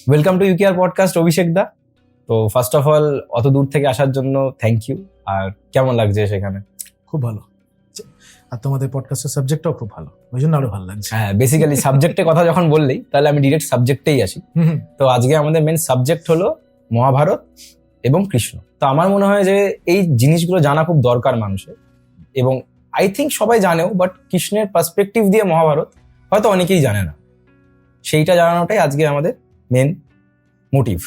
Welcome to ইউকেআর podcast, অভিষেক দা। তো first of all, অত দূর থেকে আসার জন্য থ্যাংক ইউ। আর কেমন লাগছে সেখানে? খুব ভালো। আর তোমাদের পডকাস্টের সাবজেক্টটাও খুব ভালো, ওই জন্য আরো ভালো লাগছে। হ্যাঁ, বেসিক্যালি সাবজেক্টের কথা যখন বললেই, তাহলে আমি ডিরেক্ট সাবজেক্টেই আসি। তো আজকে আমাদের মেন সাবজেক্ট হলো মহাভারত এবং কৃষ্ণ। তো আমার মনে হয় যে এই জিনিসগুলো জানা খুব দরকার মানুষের, এবং আই থিঙ্ক সবাই জানেও, বাট কৃষ্ণের পার্সপেক্টিভ দিয়ে মহাভারত হয়তো অনেকেই জানে না। সেইটা জানানোটাই আজকে আমাদের মেন মোটিভ।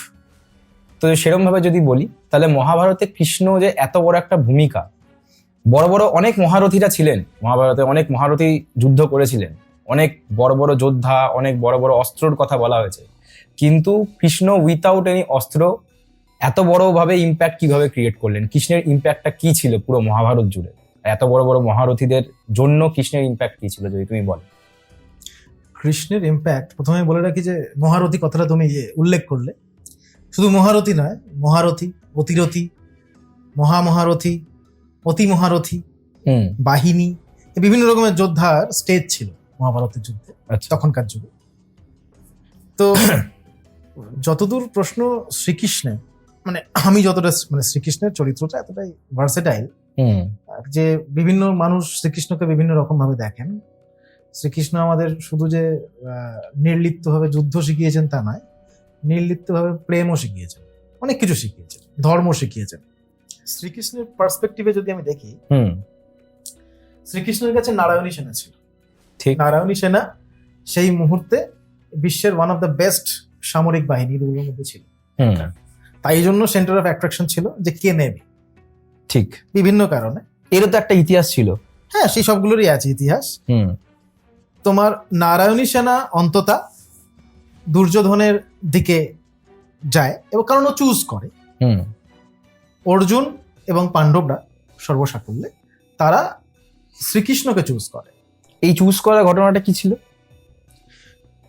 তো সেরকম ভাবে যদি বলি, তাহলে মহাভারতে কৃষ্ণ যে এত বড় একটা ভূমিকা, বড় বড় অনেক মহারথীরা ছিলেন মহাভারতে, অনেক মহারথী যুদ্ধ করেছিলেন, অনেক বড় বড় যোদ্ধা, অনেক বড় বড় অস্ত্রর কথা বলা হয়েছে, কিন্তু কৃষ্ণ উইথাউট এনি অস্ত্র এত বড় ভাবে ইম্প্যাক্ট কিভাবে ক্রিয়েট করলেন? কৃষ্ণের ইম্প্যাক্টটা কি ছিল পুরো মহাভারত জুড়ে? এত বড় বড় মহারথীদের জন্য কৃষ্ণের ইম্প্যাক্ট কি ছিল, যদি তুমি বলো। কৃষ্ণের ইম্প্যাক্ট প্রথমে বলে রাখি যে মহারথী কথাটা তুমি উল্লেখ করলে, শুধু মহারথী নয়, মহারথী, অতিরথী, মহামহারথী, অতি মহারথী, বাহিনী, বিভিন্ন রকমের যোদ্ধার স্টেজ ছিল মহাভারতের যুদ্ধে তখনকার যুগে। তো যতদূর প্রশ্ন শ্রীকৃষ্ণের, মানে আমি যতটা, মানে শ্রীকৃষ্ণের চরিত্রটা এতটাই ভার্সেটাইল যে বিভিন্ন মানুষ শ্রীকৃষ্ণকে বিভিন্ন রকম ভাবে দেখেন। শ্রীকৃষ্ণ আমাদের শুধু যে নির্লিপ্ত ভাবে যুদ্ধ শিখিয়েছেন তা নয়, নির্লিপ্ত ভাবে প্রেমও শিখিয়েছেন, অনেক কিছু শিখিয়েছেন, ধর্ম শিখিয়েছেন। শ্রীকৃষ্ণের পার্সপেক্টিভে যদি আমি দেখি, শ্রীকৃষ্ণের কাছে নারায়ণী সেনা ছিল। ঠিক, নারায়ণী সেনা সেই মুহূর্তে বিশ্বের ওয়ান অফ দ্য বেস্ট সামরিক বাহিনীগুলোর মধ্যে ছিল। তাই জন্য সেন্টার অফ অ্যাট্রাকশন ছিল যে কে নেবে। ঠিক, বিভিন্ন কারণে। এরও তো একটা ইতিহাস ছিল। হ্যাঁ, সেই সবগুলোরই আছে ইতিহাস। তোমার নারায়ণী সেনা অন্ততা দুর্যোধনের দিকে যায়, এবং কারণ ও চুজ করে। অর্জুন এবং পাণ্ডবরা সর্বসাকুল্যে তারা শ্রীকৃষ্ণকে চুজ করে। এই চুজ করার ঘটনাটা কি ছিল?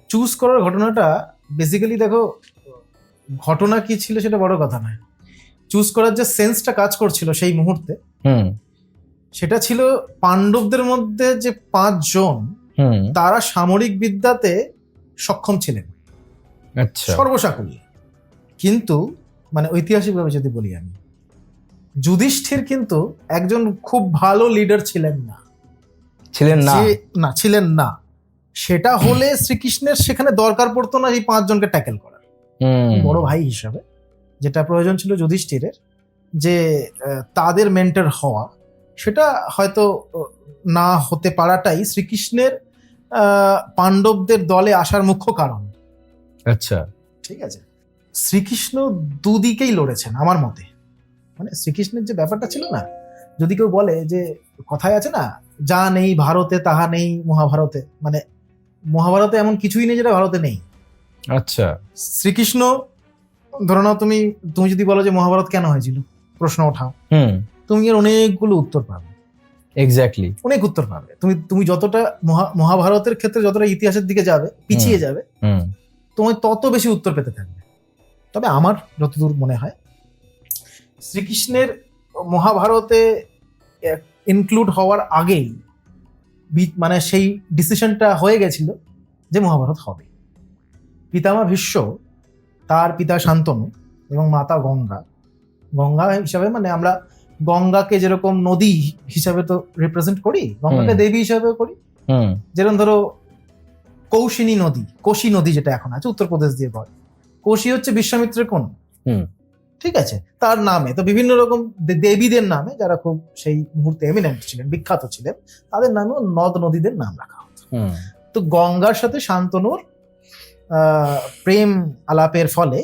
চুজ করার ঘটনাটা বেসিক্যালি দেখো, ঘটনা কি ছিল সেটা বড় কথা নয়, চুজ করার যে সেন্সটা কাজ করছিল সেই মুহূর্তে, সেটা ছিল পাণ্ডবদের মধ্যে যে 5 জন তারা সামরিক বিদ্যাতে সক্ষম ছিলেন, আচ্ছা, সর্বসাকুল্যে। কিন্তু মানে ঐতিহাসিকভাবে যদি বলি আমি, যুধিষ্ঠির কিন্তু একজন খুব ভালো লিডার ছিলেন না। ছিলেন না। সেটা হলে শ্রীকৃষ্ণের সেখানে দরকার পড়তো না এই 5 জনকে ট্যাকেল করার। বড় ভাই হিসাবে যেটা প্রয়োজন ছিল যুধিষ্ঠিরের, যে তাদের মেন্টর হওয়া, সেটা হয়তো না হতে পারাটাই শ্রীকৃষ্ণের পাণ্ডবদের দলে আসার মুখ্য কারণ। আচ্ছা, ঠিক আছে। শ্রীকৃষ্ণ দুদিকেই লড়েছেন আমার মতে। মানে শ্রীকৃষ্ণের যে ব্যাপারটা ছিল না, যদি কেউ বলে যে কথায় আছে না, যা নেই ভারতে তাহা নেই মহাভারতে, মানে মহাভারতে এমন কিছুই নেই যেটা ভারতে নেই। আচ্ছা, শ্রীকৃষ্ণ, ধরো না, তুমি যদি বলো যে মহাভারত কেন হয়েছিল, প্রশ্ন ওঠাও, তুমি এর অনেকগুলো উত্তর পাবে। এক্স্যাক্টলি, অনেক উত্তর পাবে। তুমি যতটা মহাভারতের ক্ষেত্রে যতটা ইতিহাসের দিকে যাবে, পিছিয়ে যাবে, তুমি তত বেশি উত্তর পেতে থাকবে। তবে আমার যতদূর মনে হয়, শ্রীকৃষ্ণের মহাভারতে ইনক্লুড হওয়ার আগেই মানে সেই ডিসিশনটা হয়ে গেছিল যে মহাভারত হবে। পিতামহ ভীষ্ম, তার পিতা শান্তনু এবং মাতা গঙ্গা হিসাবে, মানে আমরা গঙ্গাকে যেরকম নদী হিসাবে তো রিপ্রেজেন্ট করি, গঙ্গাকে দেবী হিসাবে করি। যেরকম ধরো কোশি নদী যেটা এখন আছে উত্তরপ্রদেশ দিয়ে বয়, কোশি হচ্ছে বিশ্বামিত্রের কন্যা। ঠিক আছে, তার নামে তো বিভিন্ন রকম দেবীদের নামে, যারা খুব সেই মুহূর্তে এমিনেন্ট ছিলেন, বিখ্যাত ছিলেন, তাদের নামেও নদ নদীদের নাম রাখা হতো। তো গঙ্গার সাথে শান্তনুর প্রেম আলাপের ফলে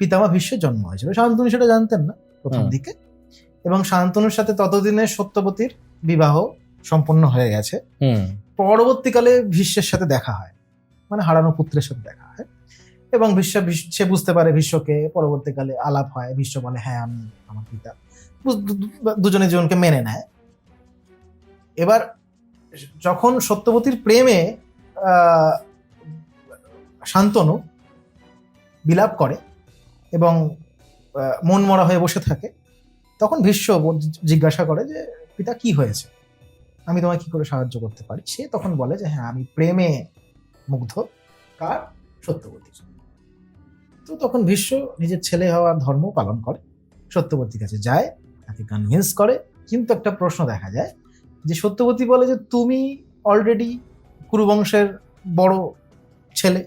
পিতামহ ভীষ্মের জন্ম হয়েছিল। শান্তনু সেটা জানতেন না প্রথম দিকে, এবং শান্তনুর সাথে ততদিনে সত্যবতীর বিবাহ সম্পন্ন হয়ে গেছে। পরবর্তীকালে ভীষ্মের সাথে দেখা হয়, মানে হারানো পুত্রের সাথে দেখা হয়, এবং সে বুঝতে পারে ভীষ্মকে। পরবর্তীকালে আলাপ হয়, ভীষ্ম বলে হ্যাঁ আমি আমার পিতা, দুজনে জীবনকে মেনে নেয়। এবার যখন সত্যবতীর প্রেমে শান্তনু বিলাপ করে এবং মন মরা হয়ে বসে থাকে, তখন ভীষ্ম জিজ্ঞাসা করে যে পিতা কি হয়েছে, আমি তোমায় কি করে সাহায্য করতে পারি। সে তখন বলে যে হ্যাঁ আমি প্রেমে মুগ্ধ, কার, সত্যবতীর। তো তখন ভীষ্ম নিজের ছেলে হওয়ার ধর্ম পালন করে, সত্যবতীর কাছে যায়, তাকে কনভিন্স করে। কিন্তু একটা প্রশ্ন দেখা যায় যে সত্যবতী বলে যে তুমি অলরেডি কুরুবংশের বড় ছেলে,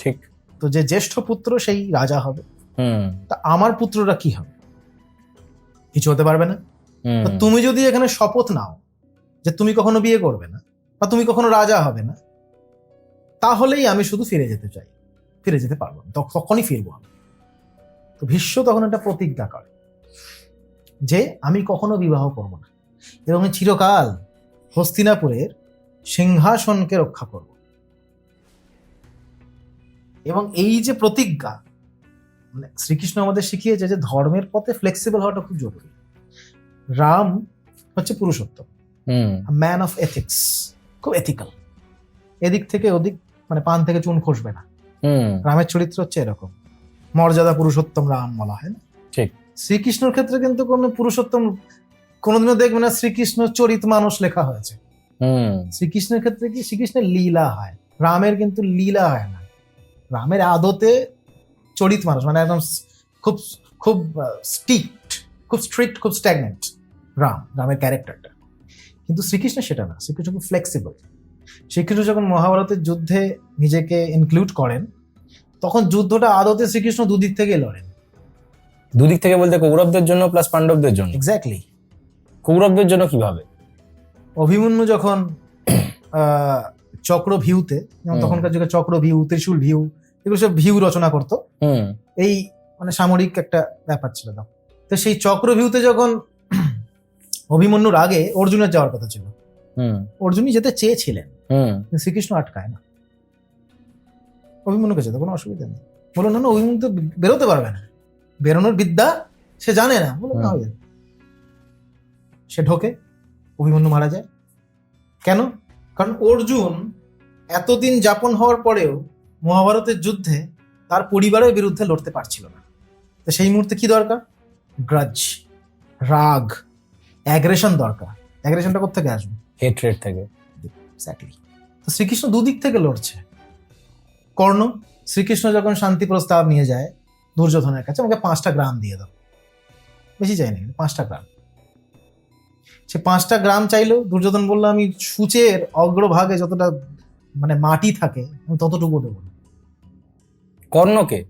ঠিক। তো যে জ্যেষ্ঠ পুত্র সেই রাজা হবে, হুম তা আমার পুত্ররা কি হবে? কিছু হতে পারবে না। হুম তো তুমি যদি এখানে শপথ নাও যে তুমি কখনো বিয়ে করবে না বা তুমি কখনো রাজা হবে না, তাহলেই আমি শুধু ফিরে যেতে চাই, ফিরে যেতে পারবো না, তখনই ফিরবো আমি। তো ভীষ্ম তখন একটা প্রতিজ্ঞা করে যে আমি কখনো বিবাহ করব না এবং চিরকাল হস্তিনাপুরের সিংহাসনকে রক্ষা করব। এবং এই যে প্রতিজ্ঞা, মানে শ্রীকৃষ্ণ আমাদের শিখিয়েছে যে ধর্মের পথে ফ্লেক্সিবল হওয়াটা খুব জরুরি। রাম হচ্ছে পুরুষোত্তম, হুম ম্যান অফ এথিক্স, খুব এথিক্যাল, এদিক থেকে ওদিক মানে পান থেকে চুন খসবে না। হুম রামের চরিত্র হচ্ছে এরকম, মর্যাদা পুরুষোত্তম রাম বলা হয় না? ঠিক। শ্রীকৃষ্ণের ক্ষেত্রে কিন্তু কোনো পুরুষোত্তম কোনোদিনও দেখবে না শ্রীকৃষ্ণ চরিত মানুষ লেখা হয়েছে। হুম শ্রীকৃষ্ণের ক্ষেত্রে কি শ্রীকৃষ্ণের লীলা হয়, রামের কিন্তু লীলা হয় না। রামের আদতে চরিত মানুষ, মানে একদম খুব খুব স্ট্রিক্ট, খুব স্ট্রিক্ট, খুব স্ট্যাগনেন্ট রামের ক্যারেক্টারটা। কিন্তু শ্রীকৃষ্ণ সেটা না, শ্রীকৃষ্ণ খুব ফ্লেক্সিবল। শ্রীকৃষ্ণ যখন মহাভারতের যুদ্ধে নিজেকে ইনক্লুড করেন, তখন যুদ্ধটা আদতে শ্রীকৃষ্ণ দুদিক থেকে লড়েন। দুদিক থেকে বলতে কৌরবদের জন্য প্লাস পাণ্ডবদের জন্য। এক্স্যাক্টলি। কৌরবদের জন্য কিভাবে? অভিমন্যু যখন চক্রভিউতে, যেমন তখনকার যুগে চক্রভিউ, ত্রিশূল ভিউ, এগুলো সব ভিউ রচনা করতো, হুম এই মানে সামরিক একটা ব্যাপার ছিল তখন। তো সেই চক্রভিউতে যখন অভিমন্যুর আগে অর্জুনের যাওয়ার কথা ছিল, হুম অর্জুনই যেতে চেয়েছিলেন, হুম কিন্তু শ্রীকৃষ্ণ আটকায় না, অভিমন্যুকে যেতে কোনো অসুবিধা নেই। বলুন না, অভিমন্যু তো বেরোতে পারবে না, বেরোনোর বিদ্যা সে জানে না, বলুন না, হয়ে যাবে। সে ঢোকে, অভিমন্যু মারা যায়। কেন? কারণ অর্জুন এতদিন যাপন হওয়ার পরেও মহাভারতের যুদ্ধে তার পরিবারের বিরুদ্ধে লড়তে পারছিল না। তো সেই মুহূর্তে কি দরকার? গ্রাজ, রাগ, অ্যাগ্রেশন দরকার। অ্যাগ্রেশনটা কোথেকে আসবে? হেট্রেড থেকে। এক্স্যাক্টলি। তো শ্রীকৃষ্ণ দুদিক থেকে লড়ছে। কর্ণ, শ্রীকৃষ্ণ যখন শান্তি প্রস্তাব নিয়ে যায় দুর্যোধনের কাছে, আমাকে 5টা গ্রাম দিয়ে দাও, বেশি চাইনি, 5টা গ্রাম। সে 5টা গ্রাম চাইলো, দুর্যোধন বললো আমি সূচের অগ্রভাগে যতটা মানে মাটি থাকে আমি ততটুকু দেবো না। কর্ণকে?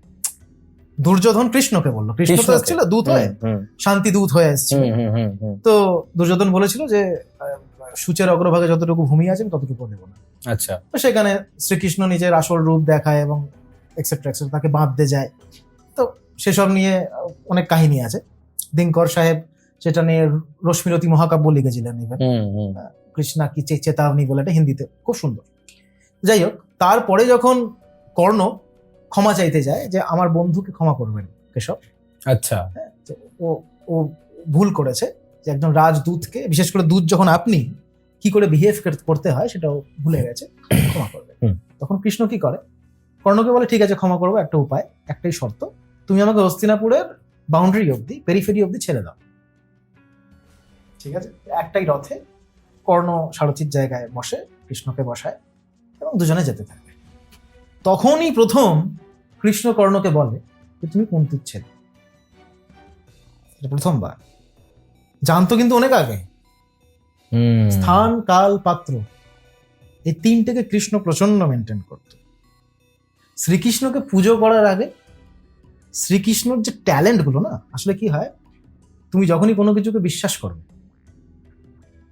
দুর্যোধন কৃষ্ণকে বললো, কৃষ্ণ তো এসেছিল দূত হয়ে, শান্তি দূত হয়ে এসেছিল। তো দুর্যোধন বলেছিল যে সূচের অগ্রভাগে যতটুকু ভূমি আছে আমি ততটুকু দেবো না। আচ্ছা। তো সেখানে শ্রীকৃষ্ণ নিজের আসল রূপ দেখায় এবং এক্সেট্রা এক্সেট্রা, তাকে বাঁধতে যায়। তো সেসব নিয়ে অনেক কাহিনী আছে। দিনকর সাহেব সেটা নিয়ে রশ্মিরতি মহাকাব্য লিখেছিলেন। এবার কৃষ্ণা কি চেতাবনী বলে একটা হিন্দিতে, খুব সুন্দর। যাই হোক, তারপরে যখন কর্ণ ক্ষমা চাইতে যায় যে আমার বন্ধুকে ক্ষমা করবেন কেশব, আচ্ছা, ও ও ভুল করেছে, যে একজন রাজদূতকে, বিশেষ করে দূত যখন আপনি, কি করে বিহেভ করতে হয় সেটাও ভুলে গেছে, ক্ষমা করবে। তখন কৃষ্ণ কি করে? কর্ণকে বলে ঠিক আছে ক্ষমা করবো, একটা উপায়, একটাই শর্ত, তুমি আমাকে হস্তিনাপুরের বাউন্ডারি অব্দি, পেরিফেরি অব্দি ছেড়ে দাও। ঠিক আছে, একটাই রথে কর্ণ সারথির জায়গায় বসে, কৃষ্ণকে বসায় এবং দুজনে যেতে থাকে। তখনই প্রথম কৃষ্ণ কর্ণকে বলে যে তুমি কুন্তির ছেলে। প্রথমবার জানতো কিন্তু অনেক আগে। স্থান, কাল, পাত্র, এই তিনটাকে কৃষ্ণ প্রচন্ড মেনটেন করত। শ্রীকৃষ্ণকে পুজো করার আগে শ্রীকৃষ্ণর যে ট্যালেন্ট গুলো না, আসলে কি হয়, তুমি যখনই কোনো কিছুকে বিশ্বাস করবে,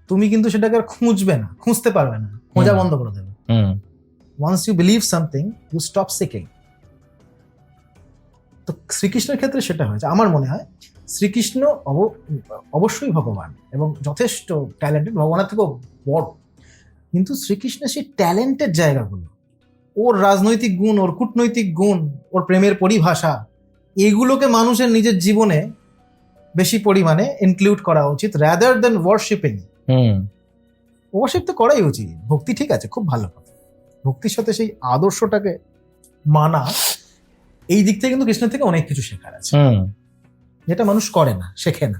তুমি কিন্তু সেটাকে আর খুঁজবে না, খুঁজতে পারবে না, খোঁজা বন্ধ করে দেবে। Once you believe something, you stop seeking. তো শ্রীকৃষ্ণের ক্ষেত্রে সেটা হয়েছে। আমার মনে হয় শ্রীকৃষ্ণ অবশ্যই ভগবান এবং যথেষ্ট ট্যালেন্টেড, ভগবানের থেকেও বড়, কিন্তু শ্রীকৃষ্ণের সেই ট্যালেন্টের জায়গাগুলো, ওর রাজনৈতিক গুণ, ওর কূটনৈতিক গুণ, ওর প্রেমের পরিভাষা, এগুলোকে মানুষের নিজের জীবনে বেশি পরিমাণে ইনক্লুড করা উচিত, রাদার দেন ওয়ার্শিপিং। ওয়ার্শিপ তো করাই উচিত, ভক্তি ঠিক আছে, খুব ভালো কথা, ভক্তির সাথে সেই আদর্শটাকে মানা, এই দিক থেকে কিন্তু কৃষ্ণের থেকে অনেক কিছু শেখার আছে, যেটা মানুষ করে না, শেখে না।